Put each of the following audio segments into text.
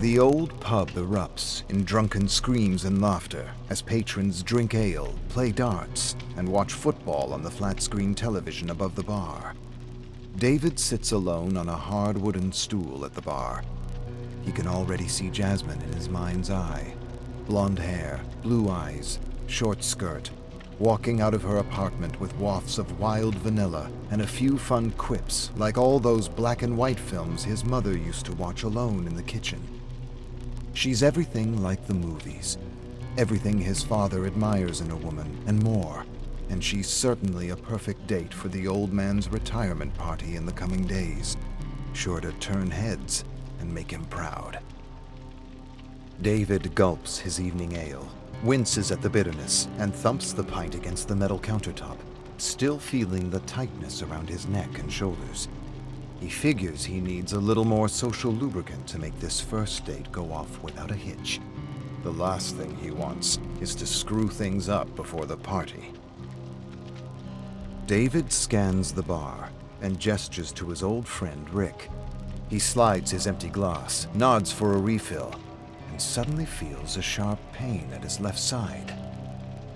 The old pub erupts in drunken screams and laughter as patrons drink ale, play darts, and watch football on the flat-screen television above the bar. David sits alone on a hard wooden stool at the bar. He can already see Jasmine in his mind's eye. Blonde hair, blue eyes, short skirt, walking out of her apartment with wafts of wild vanilla and a few fun quips like all those black and white films his mother used to watch alone in the kitchen. She's everything like the movies, everything his father admires in a woman, and more. And she's certainly a perfect date for the old man's retirement party in the coming days, sure to turn heads and make him proud. David gulps his evening ale, winces at the bitterness, and thumps the pint against the metal countertop, still feeling the tightness around his neck and shoulders. He figures he needs a little more social lubricant to make this first date go off without a hitch. The last thing he wants is to screw things up before the party. David scans the bar and gestures to his old friend Rick. He slides his empty glass, nods for a refill, and suddenly feels a sharp pain at his left side.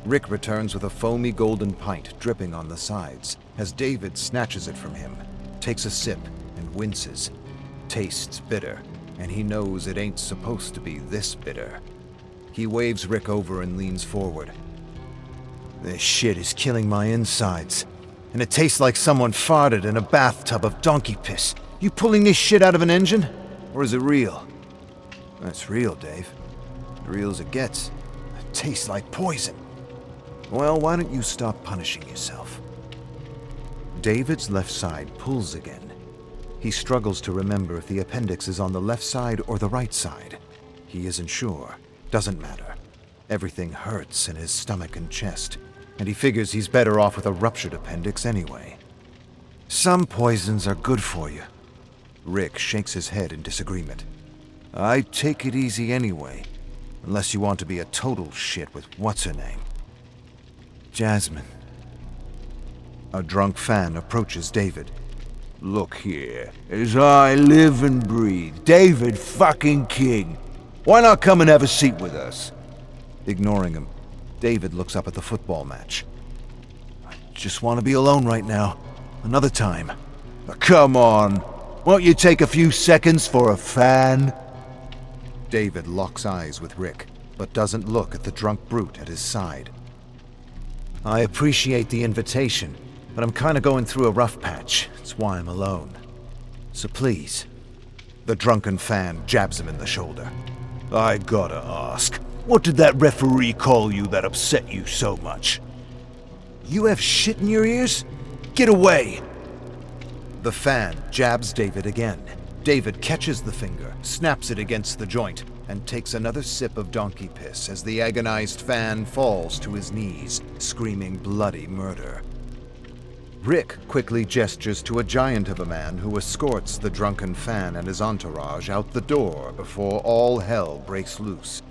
Rick returns with a foamy golden pint dripping on the sides as David snatches it from him, takes a sip, and winces. Tastes bitter, and he knows it ain't supposed to be this bitter. He waves Rick over and leans forward. This shit is killing my insides, and it tastes like someone farted in a bathtub of donkey piss. You pulling this shit out of an engine? Or is it real? It's real, Dave. Real as it gets. It tastes like poison. Well, why don't you stop punishing yourself? David's left side pulls again. He struggles to remember if the appendix is on the left side or the right side. He isn't sure. Doesn't matter. Everything hurts in his stomach and chest, and he figures he's better off with a ruptured appendix anyway. Some poisons are good for you. Rick shakes his head in disagreement. I take it easy anyway, unless you want to be a total shit with what's-her-name. Jasmine. A drunk fan approaches David. Look here, as I live and breathe, David fucking King. Why not come and have a seat with us? Ignoring him, David looks up at the football match. I just want to be alone right now. Another time. Come on. Won't you take a few seconds for a fan? David locks eyes with Rick, but doesn't look at the drunk brute at his side. I appreciate the invitation, but I'm kind of going through a rough patch. It's why I'm alone. So please. The drunken fan jabs him in the shoulder. I gotta ask, what did that referee call you that upset you so much? You have shit in your ears? Get away! The fan jabs David again. David catches the finger, snaps it against the joint, and takes another sip of donkey piss as the agonized fan falls to his knees, screaming bloody murder. Rick quickly gestures to a giant of a man who escorts the drunken fan and his entourage out the door before all hell breaks loose.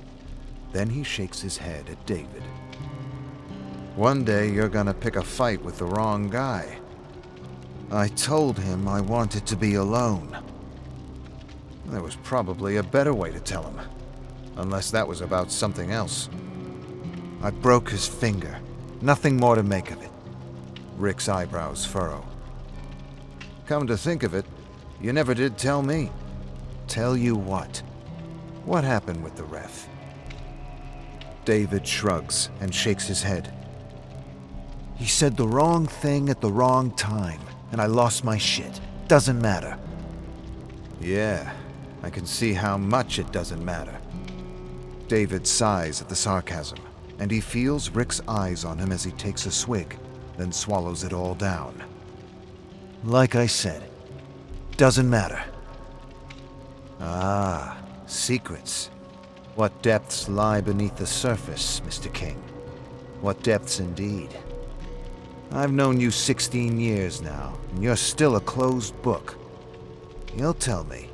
Then he shakes his head at David. One day you're gonna pick a fight with the wrong guy. I told him I wanted to be alone. There was probably a better way to tell him, unless that was about something else. I broke his finger. Nothing more to make of it. Rick's eyebrows furrow. Come to think of it, you never did tell me. Tell you what? What happened with the ref? David shrugs and shakes his head. He said the wrong thing at the wrong time, and I lost my shit. Doesn't matter. Yeah, I can see how much it doesn't matter. David sighs at the sarcasm, and he feels Rick's eyes on him as he takes a swig, then swallows it all down. Like I said, doesn't matter. Ah, secrets. What depths lie beneath the surface, Mr. King? What depths indeed. I've known you 16 years now, and you're still a closed book. You'll tell me,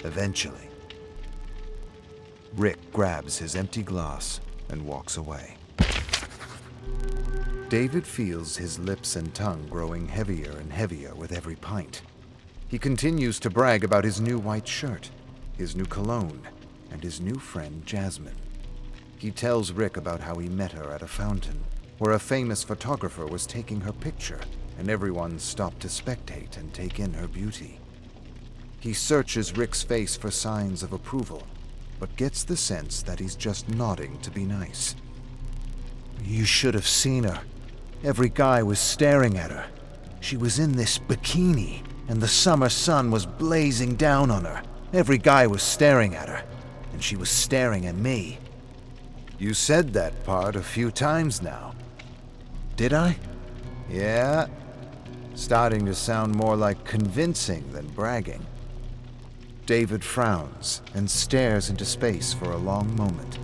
eventually. Rick grabs his empty glass and walks away. David feels his lips and tongue growing heavier and heavier with every pint. He continues to brag about his new white shirt, his new cologne, and his new friend Jasmine. He tells Rick about how he met her at a fountain, where a famous photographer was taking her picture, and everyone stopped to spectate and take in her beauty. He searches Rick's face for signs of approval, but gets the sense that he's just nodding to be nice. You should have seen her. Every guy was staring at her. She was in this bikini, and the summer sun was blazing down on her. Every guy was staring at her, and she was staring at me. You said that part a few times now. Did I? Yeah. Starting to sound more like convincing than bragging. David frowns and stares into space for a long moment.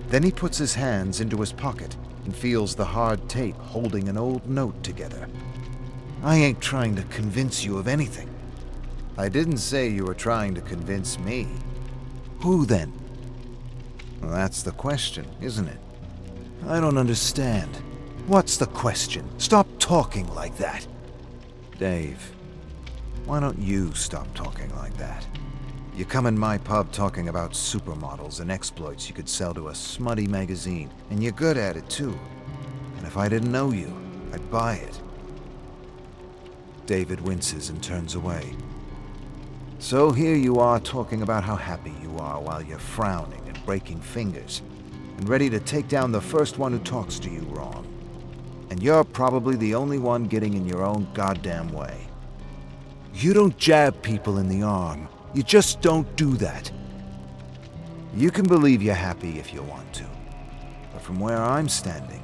Then he puts his hands into his pocket and feels the hard tape holding an old note together. I ain't trying to convince you of anything. I didn't say you were trying to convince me. Who then? Well, that's the question, isn't it? I don't understand. What's the question? Stop talking like that. Dave, why don't you stop talking like that? You come in my pub talking about supermodels and exploits you could sell to a smutty magazine, and you're good at it too. And if I didn't know you, I'd buy it. David winces and turns away. So here you are talking about how happy you are while you're frowning and breaking fingers, and ready to take down the first one who talks to you wrong. And you're probably the only one getting in your own goddamn way. You don't jab people in the arm. You just don't do that. You can believe you're happy if you want to. But from where I'm standing,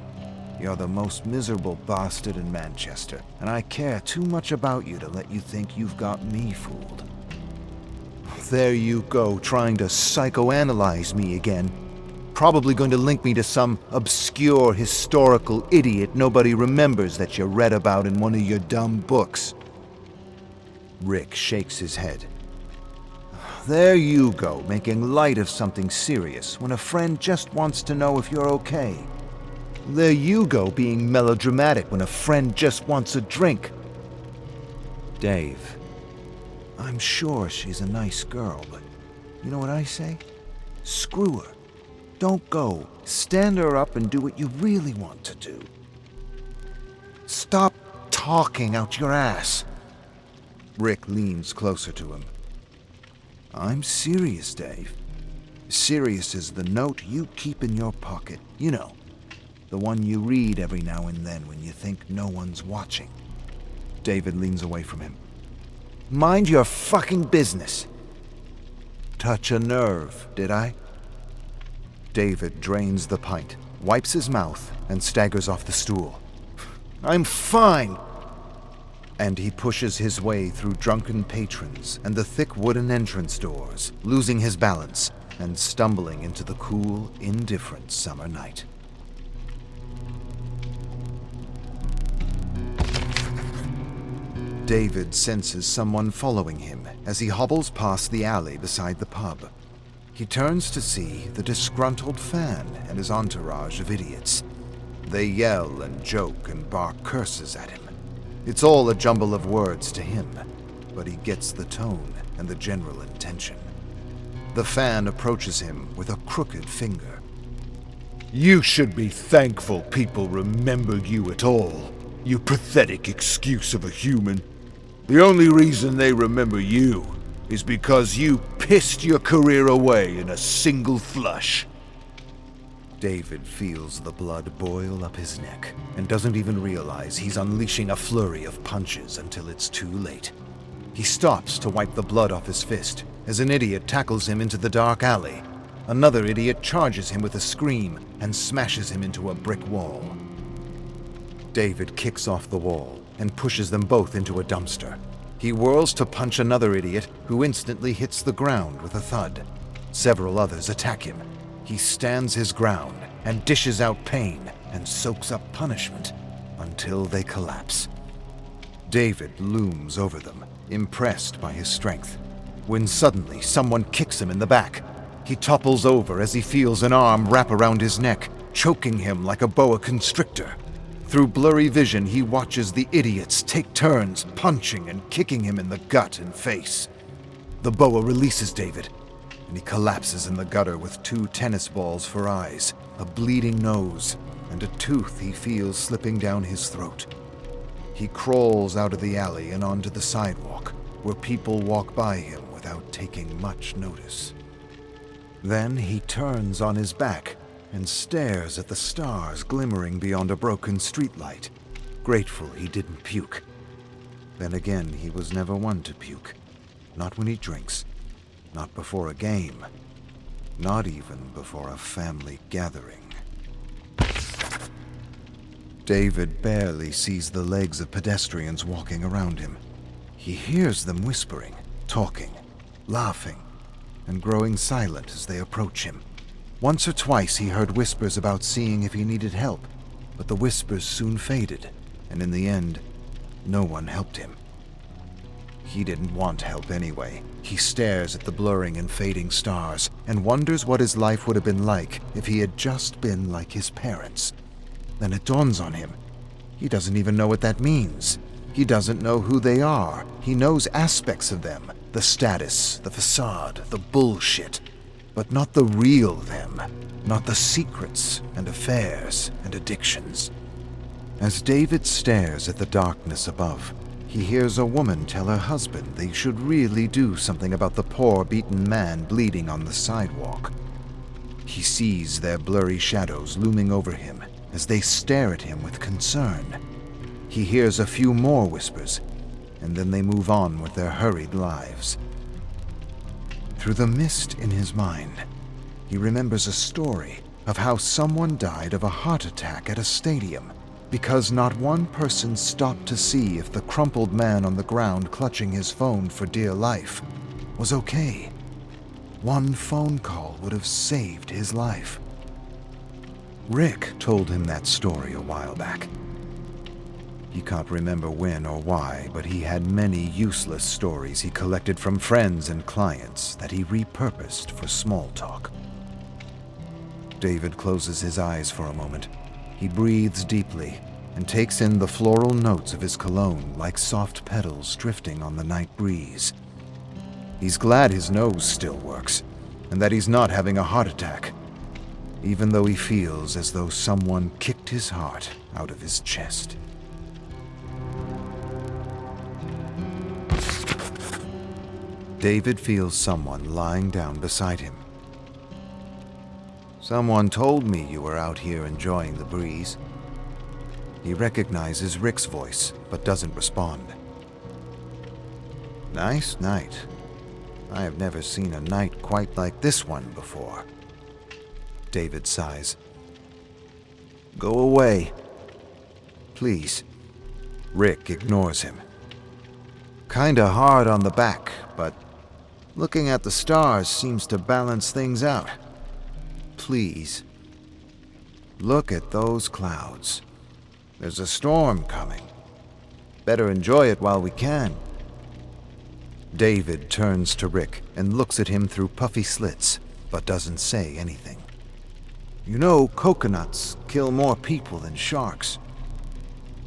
you're the most miserable bastard in Manchester, and I care too much about you to let you think you've got me fooled. There you go, trying to psychoanalyze me again. Probably going to link me to some obscure historical idiot nobody remembers that you read about in one of your dumb books. Rick shakes his head. There you go, making light of something serious when a friend just wants to know if you're okay. There you go, being melodramatic when a friend just wants a drink. Dave, I'm sure she's a nice girl, but you know what I say? Screw her. Don't go. Stand her up and do what you really want to do. Stop talking out your ass. Rick leans closer to him. I'm serious, Dave. Serious as the note you keep in your pocket. You know, the one you read every now and then when you think no one's watching. David leans away from him. Mind your fucking business. Touch a nerve, did I? David drains the pint, wipes his mouth, and staggers off the stool. I'm fine. And he pushes his way through drunken patrons and the thick wooden entrance doors, losing his balance and stumbling into the cool, indifferent summer night. David senses someone following him as he hobbles past the alley beside the pub. He turns to see the disgruntled Fan and his entourage of idiots. They yell and joke and bark curses at him. It's all a jumble of words to him, but he gets the tone and the general intention. The Fan approaches him with a crooked finger. You should be thankful people remembered you at all, you pathetic excuse of a human. The only reason they remember you is because you pissed your career away in a single flush. David feels the blood boil up his neck and doesn't even realize he's unleashing a flurry of punches until it's too late. He stops to wipe the blood off his fist as an idiot tackles him into the dark alley. Another idiot charges him with a scream and smashes him into a brick wall. David kicks off the wall and pushes them both into a dumpster. He whirls to punch another idiot who instantly hits the ground with a thud. Several others attack him. He stands his ground and dishes out pain and soaks up punishment until they collapse. David looms over them, impressed by his strength, when suddenly someone kicks him in the back. He topples over as he feels an arm wrap around his neck, choking him like a boa constrictor. Through blurry vision, he watches the idiots take turns punching and kicking him in the gut and face. The boa releases David, and he collapses in the gutter with 2 tennis balls for eyes, a bleeding nose, and a tooth he feels slipping down his throat. He crawls out of the alley and onto the sidewalk, where people walk by him without taking much notice. Then he turns on his back and stares at the stars glimmering beyond a broken streetlight, grateful he didn't puke. Then again, he was never one to puke. Not when he drinks. Not before a game. Not even before a family gathering. David barely sees the legs of pedestrians walking around him. He hears them whispering, talking, laughing, and growing silent as they approach him. Once or twice he heard whispers about seeing if he needed help, but the whispers soon faded, and in the end, no one helped him. He didn't want help anyway. He stares at the blurring and fading stars and wonders what his life would have been like if he had just been like his parents. Then it dawns on him. He doesn't even know what that means. He doesn't know who they are. He knows aspects of them, the status, the facade, the bullshit, but not the real them, not the secrets and affairs and addictions. As David stares at the darkness above, he hears a woman tell her husband they should really do something about the poor, beaten man bleeding on the sidewalk. He sees their blurry shadows looming over him as they stare at him with concern. He hears a few more whispers, and then they move on with their hurried lives. Through the mist in his mind, he remembers a story of how someone died of a heart attack at a stadium because not one person stopped to see if the crumpled man on the ground clutching his phone for dear life was okay. One phone call would have saved his life. Rick told him that story a while back. He can't remember when or why, but he had many useless stories he collected from friends and clients that he repurposed for small talk. David closes his eyes for a moment. He breathes deeply and takes in the floral notes of his cologne like soft petals drifting on the night breeze. He's glad his nose still works and that he's not having a heart attack, even though he feels as though someone kicked his heart out of his chest. David feels someone lying down beside him. "Someone told me you were out here enjoying the breeze." He recognizes Rick's voice, but doesn't respond. "Nice night. I have never seen a night quite like this one before." David sighs. "Go away. Please." Rick ignores him. "Kinda hard on the back, but looking at the stars seems to balance things out. Please. Look at those clouds. There's a storm coming. Better enjoy it while we can." David turns to Rick and looks at him through puffy slits, but doesn't say anything. "You know, coconuts kill more people than sharks.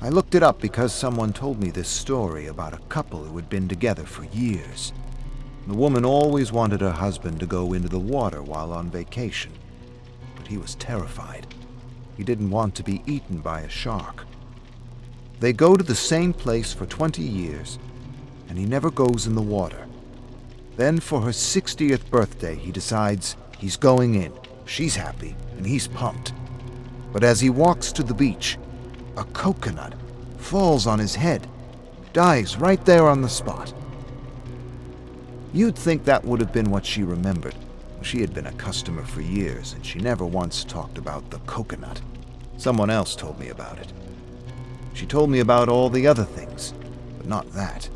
I looked it up because someone told me this story about a couple who had been together for years. The woman always wanted her husband to go into the water while on vacation, but he was terrified. He didn't want to be eaten by a shark. They go to the same place for 20 years, and he never goes in the water. Then for her 60th birthday, he decides he's going in. She's happy, and he's pumped. But as he walks to the beach, a coconut falls on his head, dies right there on the spot. You'd think that would have been what she remembered. She had been a customer for years, and she never once talked about the coconut. Someone else told me about it. She told me about all the other things, but not that.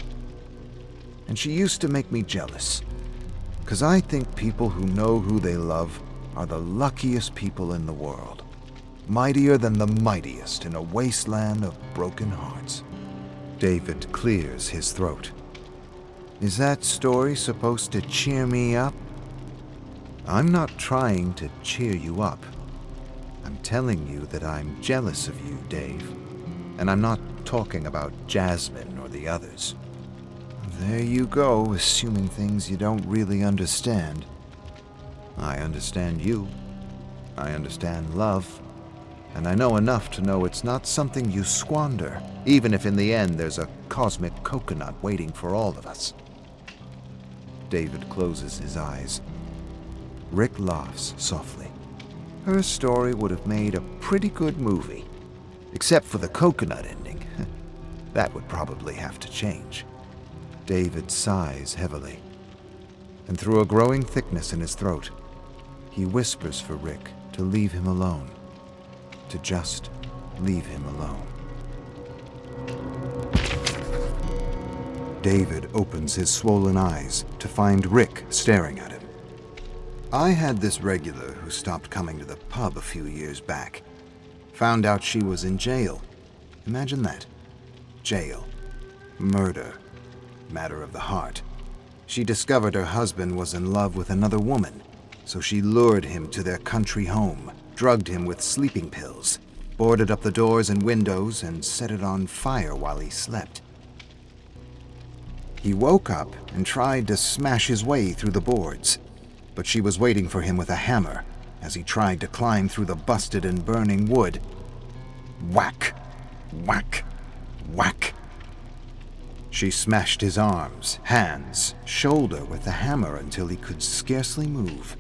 And she used to make me jealous, because I think people who know who they love are the luckiest people in the world, mightier than the mightiest in a wasteland of broken hearts." David clears his throat. "Is that story supposed to cheer me up?" "I'm not trying to cheer you up. I'm telling you that I'm jealous of you, Dave. And I'm not talking about Jasmine or the others." "There you go, assuming things you don't really understand." I understand you. I understand love. And I know enough to know it's not something you squander, even if in the end there's a cosmic coconut waiting for all of us. David closes his eyes. Rick laughs softly. Her story would have made a pretty good movie, except for the coconut ending. That would probably have to change. David sighs heavily, and through a growing thickness in his throat, he whispers for Rick to leave him alone. To just leave him alone. David opens his swollen eyes to find Rick staring at him. I had this regular who stopped coming to the pub a few years back. Found out she was in jail. Imagine that. Jail. Murder. Matter of the heart. She discovered her husband was in love with another woman, so she lured him to their country home, drugged him with sleeping pills, boarded up the doors and windows, and set it on fire while he slept. He woke up and tried to smash his way through the boards, but she was waiting for him with a hammer as he tried to climb through the busted and burning wood. Whack! Whack! Whack! She smashed his arms, hands, shoulder with the hammer until he could scarcely move.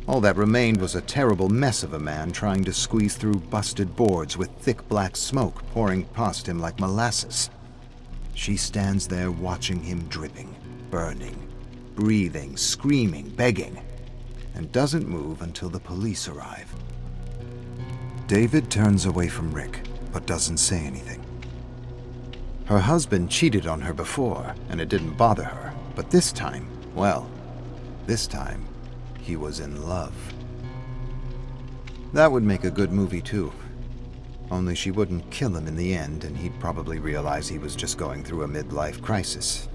All that remained was a terrible mess of a man trying to squeeze through busted boards with thick black smoke pouring past him like molasses. She stands there watching him dripping, burning, breathing, screaming, begging, and doesn't move until the police arrive. David turns away from Rick, but doesn't say anything. Her husband cheated on her before, and it didn't bother her, but this time, he was in love. That would make a good movie too. Only she wouldn't kill him in the end, and he'd probably realize he was just going through a midlife crisis.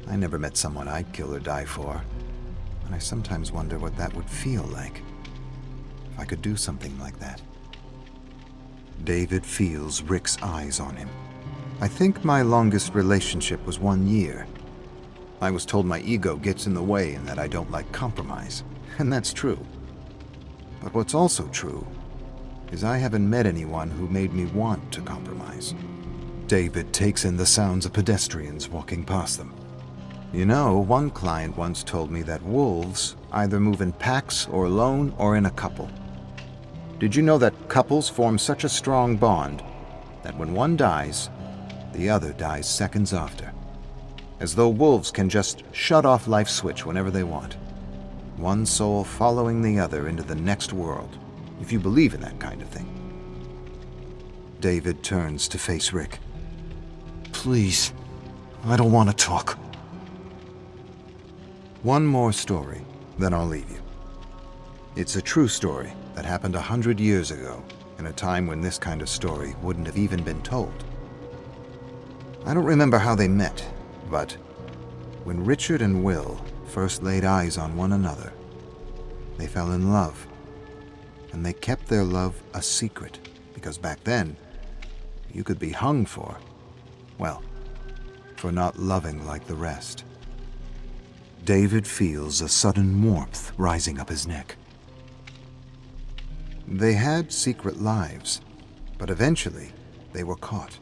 I never met someone I'd kill or die for, and I sometimes wonder what that would feel like, if I could do something like that. David feels Rick's eyes on him. I think my longest relationship was 1 year. I was told my ego gets in the way and that I don't like compromise, and that's true. But what's also true is I haven't met anyone who made me want to compromise. David takes in the sounds of pedestrians walking past them. You know, one client once told me that wolves either move in packs or alone or in a couple. Did you know that couples form such a strong bond that when one dies, the other dies seconds after? As though wolves can just shut off life's switch whenever they want. One soul following the other into the next world, if you believe in that kind of thing. David turns to face Rick. Please, I don't want to talk. One more story, then I'll leave you. It's a true story that happened 100 years ago, in a time when this kind of story wouldn't have even been told. I don't remember how they met, but when Richard and Will first laid eyes on one another, they fell in love, and they kept their love a secret, because back then, you could be hung for not loving like the rest. David feels a sudden warmth rising up his neck. They had secret lives, but eventually they were caught.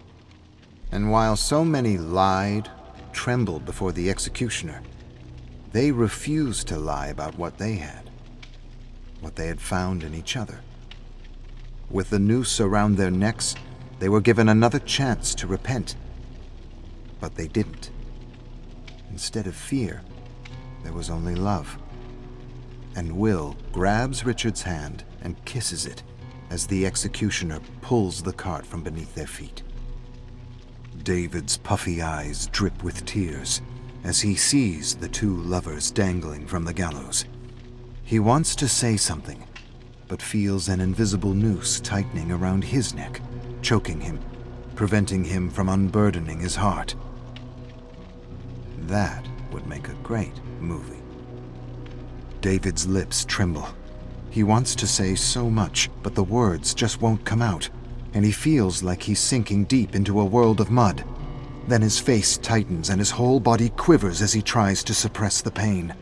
And while so many lied, trembled before the executioner, they refused to lie about what they had found in each other. With the noose around their necks, they were given another chance to repent. But they didn't. Instead of fear, there was only love. And Will grabs Richard's hand and kisses it as the executioner pulls the cart from beneath their feet. David's puffy eyes drip with tears as he sees the two lovers dangling from the gallows. He wants to say something, but feels an invisible noose tightening around his neck, choking him, preventing him from unburdening his heart. That would make a great movie. David's lips tremble. He wants to say so much, but the words just won't come out, and he feels like he's sinking deep into a world of mud. Then his face tightens and his whole body quivers as he tries to suppress the pain.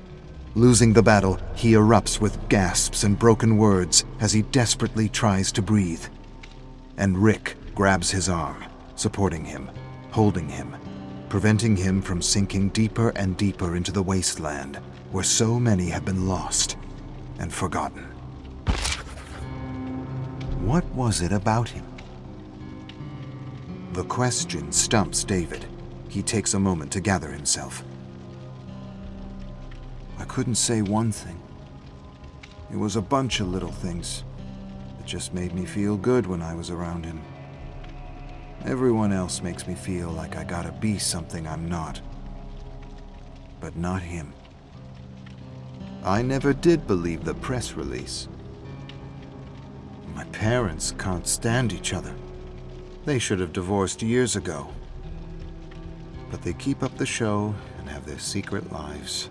Losing the battle, he erupts with gasps and broken words as he desperately tries to breathe. And Rick grabs his arm, supporting him, holding him, preventing him from sinking deeper and deeper into the wasteland where so many have been lost and forgotten. What was it about him? The question stumps David. He takes a moment to gather himself. I couldn't say one thing. It was a bunch of little things that just made me feel good when I was around him. Everyone else makes me feel like I gotta be something I'm not. But not him. I never did believe the press release. My parents can't stand each other. They should have divorced years ago. But they keep up the show and have their secret lives.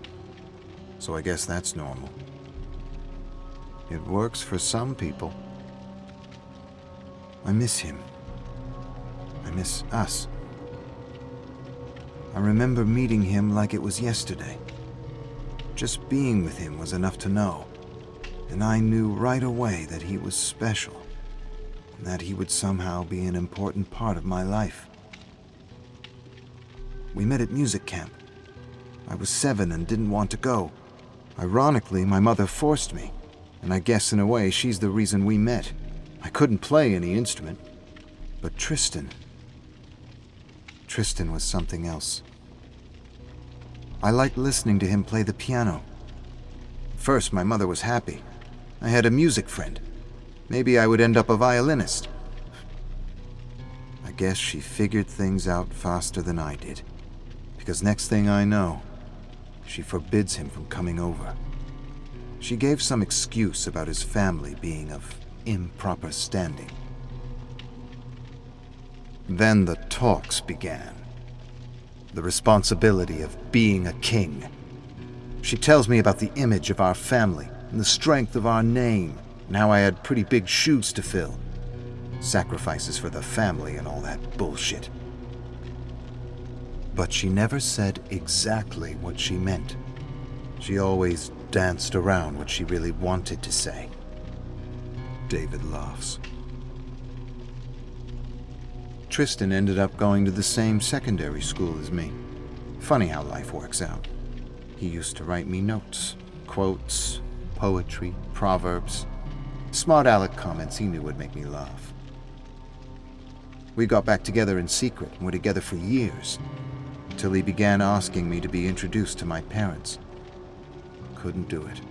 So I guess that's normal. It works for some people. I miss him. I miss us. I remember meeting him like it was yesterday. Just being with him was enough to know. And I knew right away that he was special. And that he would somehow be an important part of my life. We met at music camp. I was 7 and didn't want to go. Ironically, my mother forced me, and I guess in a way she's the reason we met. I couldn't play any instrument, but Tristan was something else. I liked listening to him play the piano. First, my mother was happy. I had a music friend. Maybe I would end up a violinist. I guess she figured things out faster than I did, because next thing I know, she forbids him from coming over. She gave some excuse about his family being of improper standing. Then the talks began. The responsibility of being a king. She tells me about the image of our family and the strength of our name, and how I had pretty big shoes to fill. Sacrifices for the family and all that bullshit. But she never said exactly what she meant. She always danced around what she really wanted to say. David laughs. Tristan ended up going to the same secondary school as me. Funny how life works out. He used to write me notes, quotes, poetry, proverbs, smart aleck comments he knew would make me laugh. We got back together in secret and were together for years, till he began asking me to be introduced to my parents. Couldn't do it.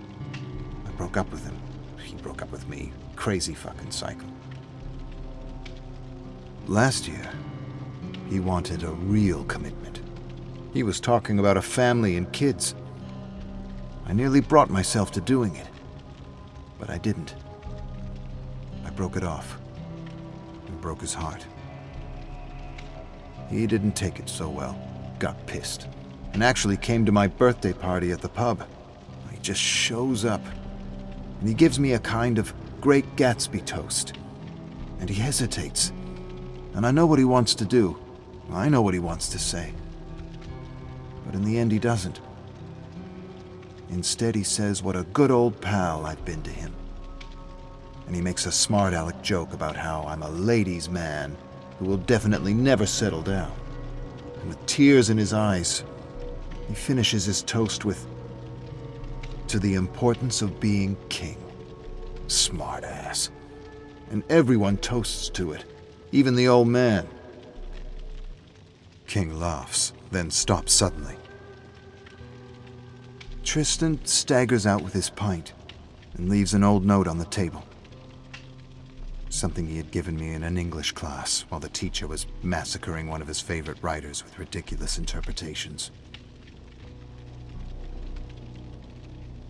I broke up with him. He broke up with me. Crazy fucking cycle. Last year, he wanted a real commitment. He was talking about a family and kids. I nearly brought myself to doing it, but I didn't. I broke it off and broke his heart. He didn't take it so well. Got pissed, and actually came to my birthday party at the pub. He just shows up, and he gives me a kind of Great Gatsby toast. And he hesitates, and I know what he wants to do. I know what he wants to say. But in the end, he doesn't. Instead, he says what a good old pal I've been to him. And he makes a smart aleck joke about how I'm a ladies' man who will definitely never settle down. And with tears in his eyes, he finishes his toast with, "To the importance of being king." Smart ass. And everyone toasts to it, even the old man. King laughs, then stops suddenly. Tristan staggers out with his pint and leaves an old note on the table. Something he had given me in an English class while the teacher was massacring one of his favorite writers with ridiculous interpretations.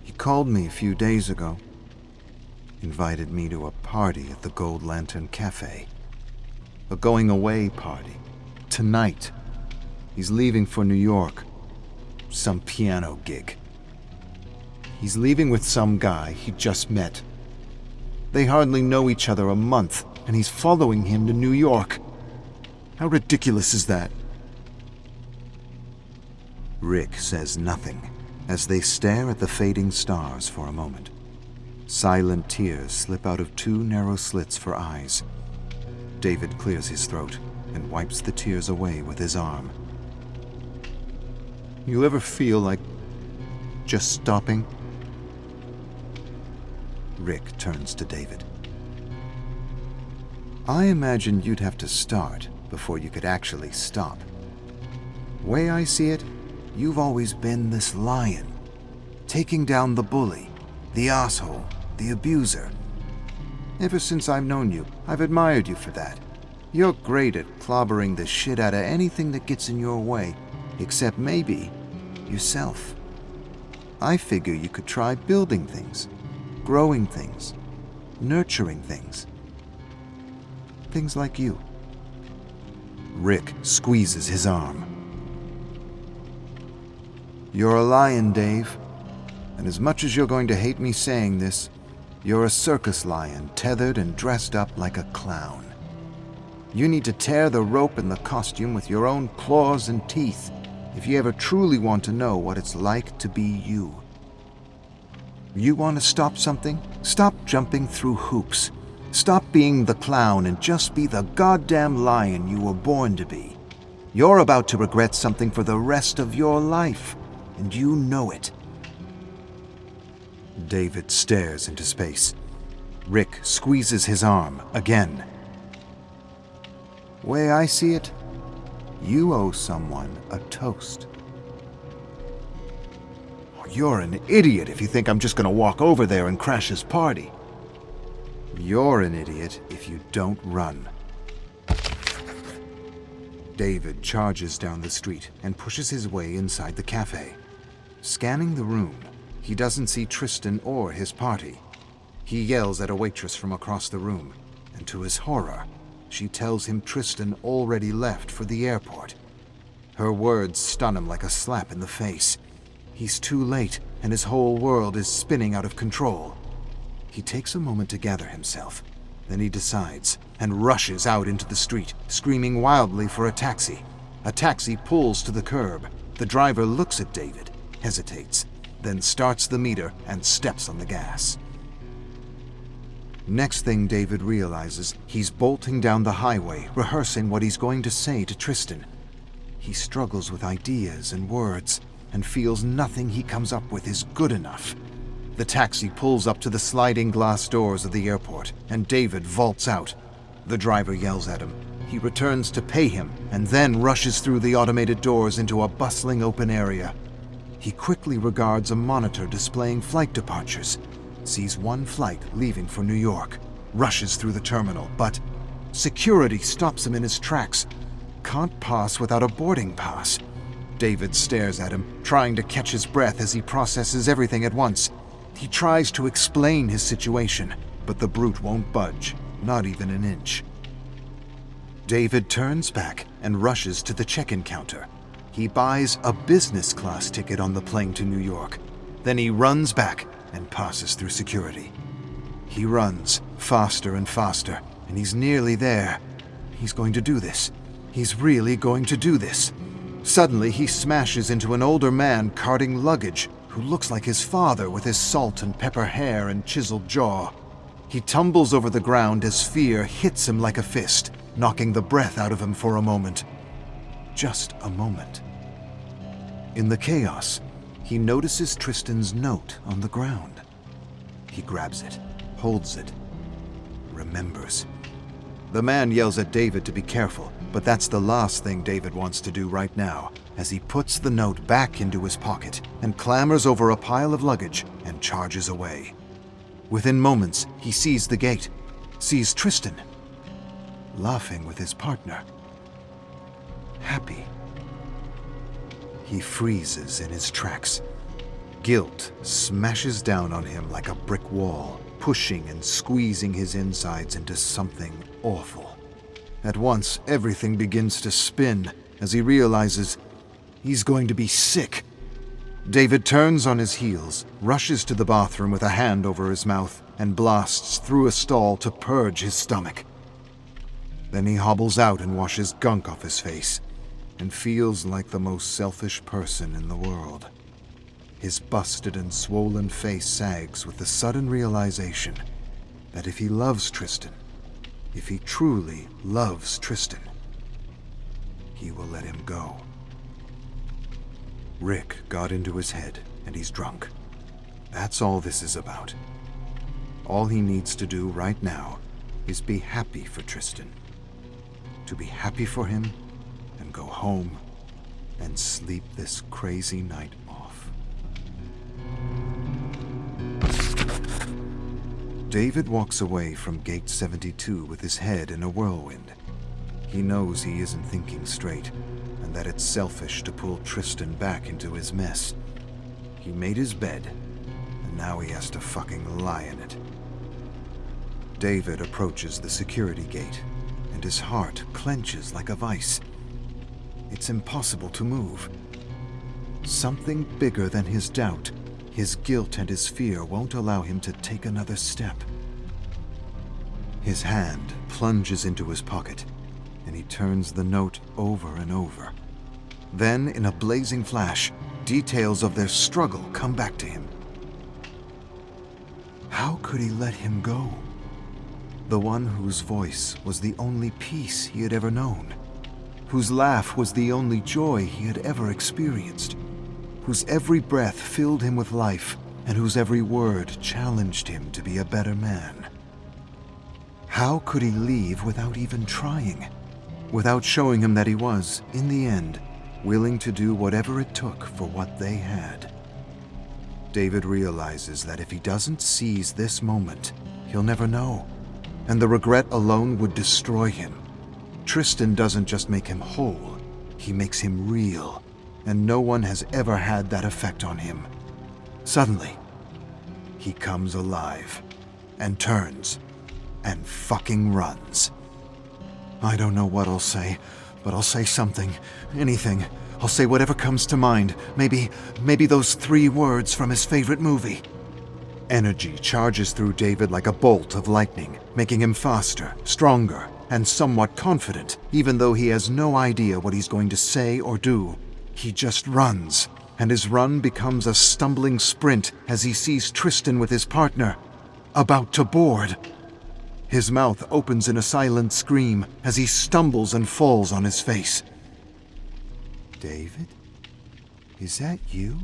He called me a few days ago, invited me to a party at the Gold Lantern Cafe. A going-away party. Tonight. He's leaving for New York. Some piano gig. He's leaving with some guy he just met. They hardly know each other a month, and he's following him to New York. How ridiculous is that? Rick says nothing, as they stare at the fading stars for a moment. Silent tears slip out of two narrow slits for eyes. David clears his throat and wipes the tears away with his arm. You ever feel like just stopping? Rick turns to David. I imagined you'd have to start before you could actually stop. Way I see it, you've always been this lion, taking down the bully, the asshole, the abuser. Ever since I've known you, I've admired you for that. You're great at clobbering the shit out of anything that gets in your way, except maybe yourself. I figure you could try building things, growing things, nurturing things. Things like you. Rick squeezes his arm. You're a lion, Dave. And as much as you're going to hate me saying this, you're a circus lion tethered and dressed up like a clown. You need to tear the rope and the costume with your own claws and teeth if you ever truly want to know what it's like to be you. You want to stop something? Stop jumping through hoops. Stop being the clown and just be the goddamn lion you were born to be. You're about to regret something for the rest of your life, and you know it. David stares into space. Rick squeezes his arm again. Way I see it, you owe someone a toast. You're an idiot if you think I'm just going to walk over there and crash his party. You're an idiot if you don't run. David charges down the street and pushes his way inside the cafe. Scanning the room, he doesn't see Tristan or his party. He yells at a waitress from across the room, and to his horror, she tells him Tristan already left for the airport. Her words stun him like a slap in the face. He's too late, and his whole world is spinning out of control. He takes a moment to gather himself. Then he decides and rushes out into the street, screaming wildly for a taxi. A taxi pulls to the curb. The driver looks at David, hesitates, then starts the meter and steps on the gas. Next thing David realizes, he's bolting down the highway, rehearsing what he's going to say to Tristan. He struggles with ideas and words, and feels nothing he comes up with is good enough. The taxi pulls up to the sliding glass doors of the airport, and David vaults out. The driver yells at him. He returns to pay him, and then rushes through the automated doors into a bustling open area. He quickly regards a monitor displaying flight departures, sees one flight leaving for New York, rushes through the terminal, but security stops him in his tracks. Can't pass without a boarding pass. David stares at him, trying to catch his breath as he processes everything at once. He tries to explain his situation, but the brute won't budge, not even an inch. David turns back and rushes to the check-in counter. He buys a business class ticket on the plane to New York. Then he runs back and passes through security. He runs faster and faster, and he's nearly there. He's going to do this. He's really going to do this. Suddenly, he smashes into an older man carting luggage who looks like his father with his salt and pepper hair and chiseled jaw. He tumbles over the ground as fear hits him like a fist, knocking the breath out of him for a moment. Just a moment. In the chaos, he notices Tristan's note on the ground. He grabs it, holds it, remembers. The man yells at David to be careful, but that's the last thing David wants to do right now, as he puts the note back into his pocket and clambers over a pile of luggage and charges away. Within moments, he sees the gate, sees Tristan, laughing with his partner, happy. He freezes in his tracks. Guilt smashes down on him like a brick wall, pushing and squeezing his insides into something awful. At once, everything begins to spin as he realizes he's going to be sick. David turns on his heels, rushes to the bathroom with a hand over his mouth, and blasts through a stall to purge his stomach. Then he hobbles out and washes gunk off his face, and feels like the most selfish person in the world. His busted and swollen face sags with the sudden realization that if he loves Tristan, if he truly loves Tristan, he will let him go. Rick got into his head, and he's drunk. That's all this is about. All he needs to do right now is be happy for Tristan. To be happy for him and go home and sleep this crazy night off. David walks away from Gate 72 with his head in a whirlwind. He knows he isn't thinking straight, and that it's selfish to pull Tristan back into his mess. He made his bed, and now he has to fucking lie in it. David approaches the security gate, and his heart clenches like a vice. It's impossible to move. Something bigger than his doubt, his guilt and his fear won't allow him to take another step. His hand plunges into his pocket, and he turns the note over and over. Then, in a blazing flash, details of their struggle come back to him. How could he let him go? The one whose voice was the only peace he had ever known, whose laugh was the only joy he had ever experienced, whose every breath filled him with life, and whose every word challenged him to be a better man. How could he leave without even trying? Without showing him that he was, in the end, willing to do whatever it took for what they had. David realizes that if he doesn't seize this moment, he'll never know, and the regret alone would destroy him. Tristan doesn't just make him whole, he makes him real, and no one has ever had that effect on him. Suddenly, he comes alive, and turns, and fucking runs. I don't know what I'll say, but I'll say something, anything. I'll say whatever comes to mind. Maybe those 3 words from his favorite movie. Energy charges through David like a bolt of lightning, making him faster, stronger, and somewhat confident, even though he has no idea what he's going to say or do. He just runs, and his run becomes a stumbling sprint as he sees Tristan with his partner, about to board. His mouth opens in a silent scream as he stumbles and falls on his face. David? Is that you?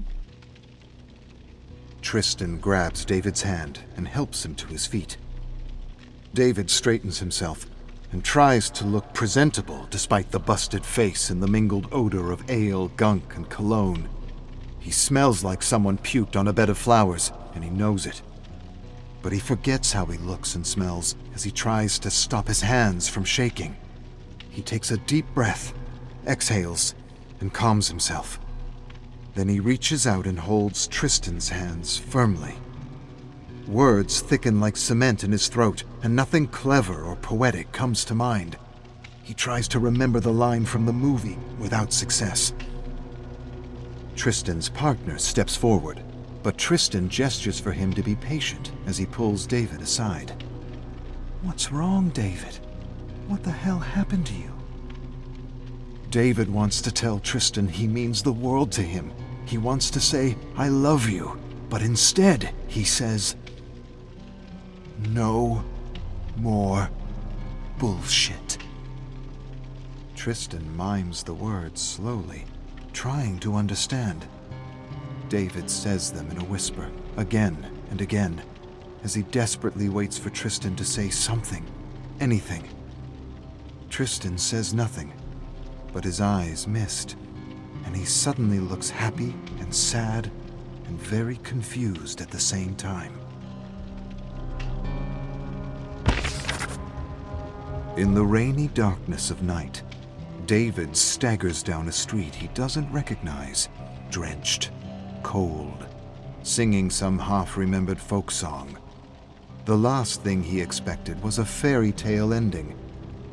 Tristan grabs David's hand and helps him to his feet. David straightens himself and tries to look presentable despite the busted face and the mingled odor of ale, gunk, and cologne. He smells like someone puked on a bed of flowers, and he knows it. But he forgets how he looks and smells as he tries to stop his hands from shaking. He takes a deep breath, exhales, and calms himself. Then he reaches out and holds Tristan's hands firmly. Words thicken like cement in his throat, and nothing clever or poetic comes to mind. He tries to remember the line from the movie without success. Tristan's partner steps forward, but Tristan gestures for him to be patient as he pulls David aside. What's wrong, David? What the hell happened to you? David wants to tell Tristan he means the world to him. He wants to say, I love you, but instead he says, no more bullshit. Tristan mimes the words slowly, trying to understand. David says them in a whisper, again and again, as he desperately waits for Tristan to say something, anything. Tristan says nothing, but his eyes mist, and he suddenly looks happy and sad and very confused at the same time. In the rainy darkness of night, David staggers down a street he doesn't recognize, drenched, cold, singing some half-remembered folk song. The last thing he expected was a fairy tale ending,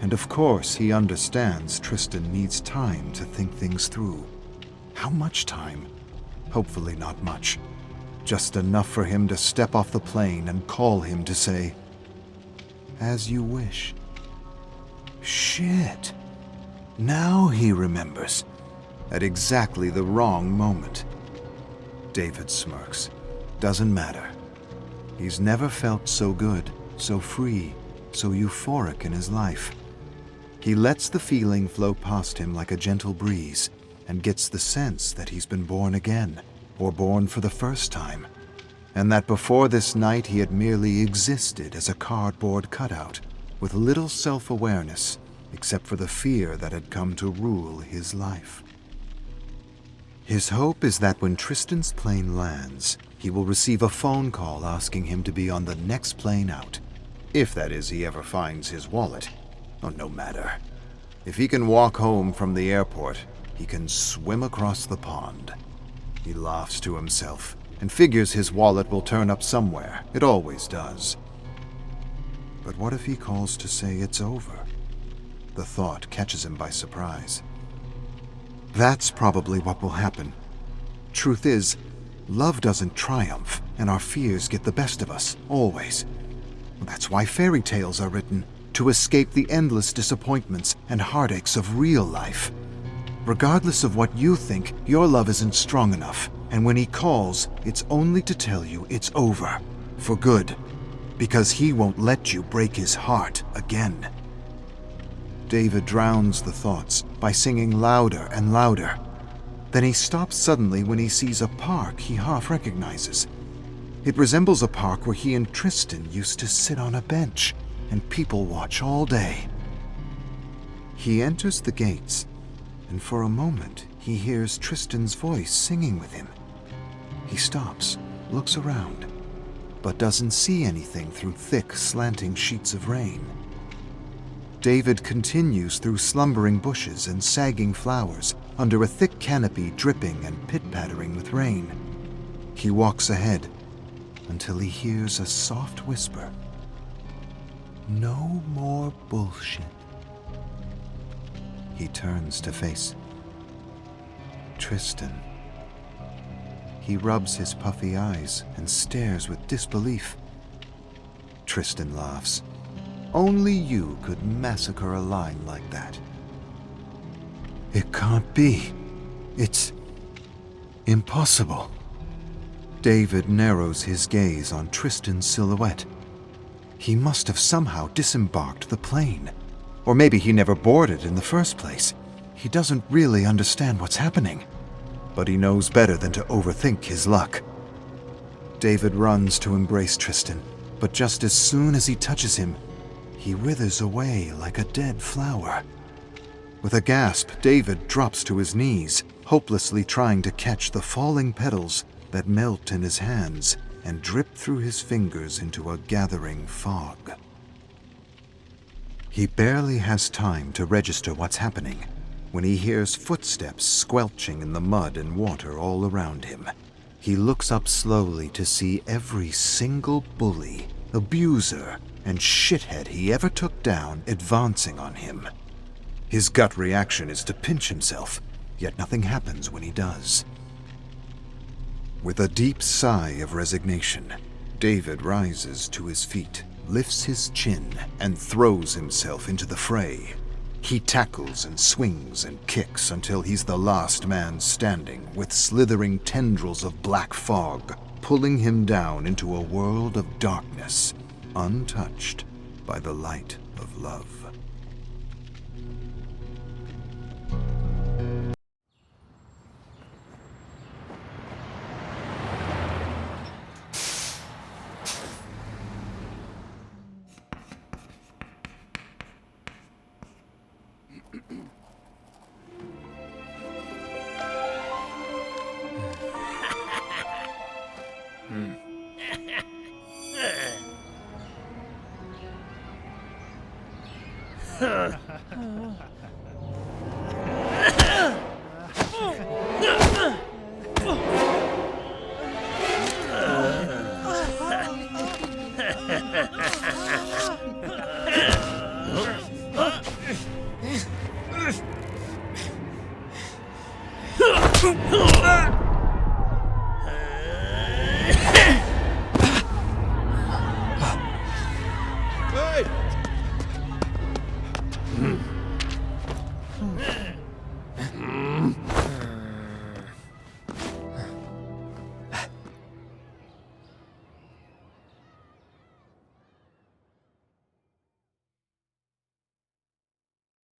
and of course he understands Tristan needs time to think things through. How much time? Hopefully not much. Just enough for him to step off the plane and call him to say, as you wish. Shit. Now he remembers. At exactly the wrong moment. David smirks. Doesn't matter. He's never felt so good, so free, so euphoric in his life. He lets the feeling flow past him like a gentle breeze and gets the sense that he's been born again, or born for the first time, and that before this night he had merely existed as a cardboard cutout with little self-awareness except for the fear that had come to rule his life. His hope is that when Tristan's plane lands, he will receive a phone call asking him to be on the next plane out. If that is, he ever finds his wallet. Oh, no matter. If he can walk home from the airport, he can swim across the pond. He laughs to himself and figures his wallet will turn up somewhere. It always does. But what if he calls to say it's over? The thought catches him by surprise. That's probably what will happen. Truth is, love doesn't triumph, and our fears get the best of us, always. That's why fairy tales are written, to escape the endless disappointments and heartaches of real life. Regardless of what you think, your love isn't strong enough, and when he calls, it's only to tell you it's over, for good, because he won't let you break his heart again. David drowns the thoughts by singing louder and louder. Then he stops suddenly when he sees a park he half recognizes. It resembles a park where he and Tristan used to sit on a bench and people watch all day. He enters the gates, and for a moment he hears Tristan's voice singing with him. He stops, looks around, but doesn't see anything through thick, slanting sheets of rain. David continues through slumbering bushes and sagging flowers under a thick canopy dripping and pit-pattering with rain. He walks ahead until he hears a soft whisper. No more bullshit. He turns to face Tristan. He rubs his puffy eyes and stares with disbelief. Tristan laughs. Only you could massacre a line like that. It can't be. It's impossible. David narrows his gaze on Tristan's silhouette. He must have somehow disembarked the plane. Or maybe he never boarded in the first place. He doesn't really understand what's happening. But he knows better than to overthink his luck. David runs to embrace Tristan, but just as soon as he touches him, he withers away like a dead flower. With a gasp, David drops to his knees, hopelessly trying to catch the falling petals that melt in his hands and drip through his fingers into a gathering fog. He barely has time to register what's happening when he hears footsteps squelching in the mud and water all around him. He looks up slowly to see every single bully, abuser, and shithead he ever took down advancing on him. His gut reaction is to pinch himself, yet nothing happens when he does. With a deep sigh of resignation, David rises to his feet, lifts his chin, and throws himself into the fray. He tackles and swings and kicks until he's the last man standing, with slithering tendrils of black fog pulling him down into a world of darkness, untouched by the light of love.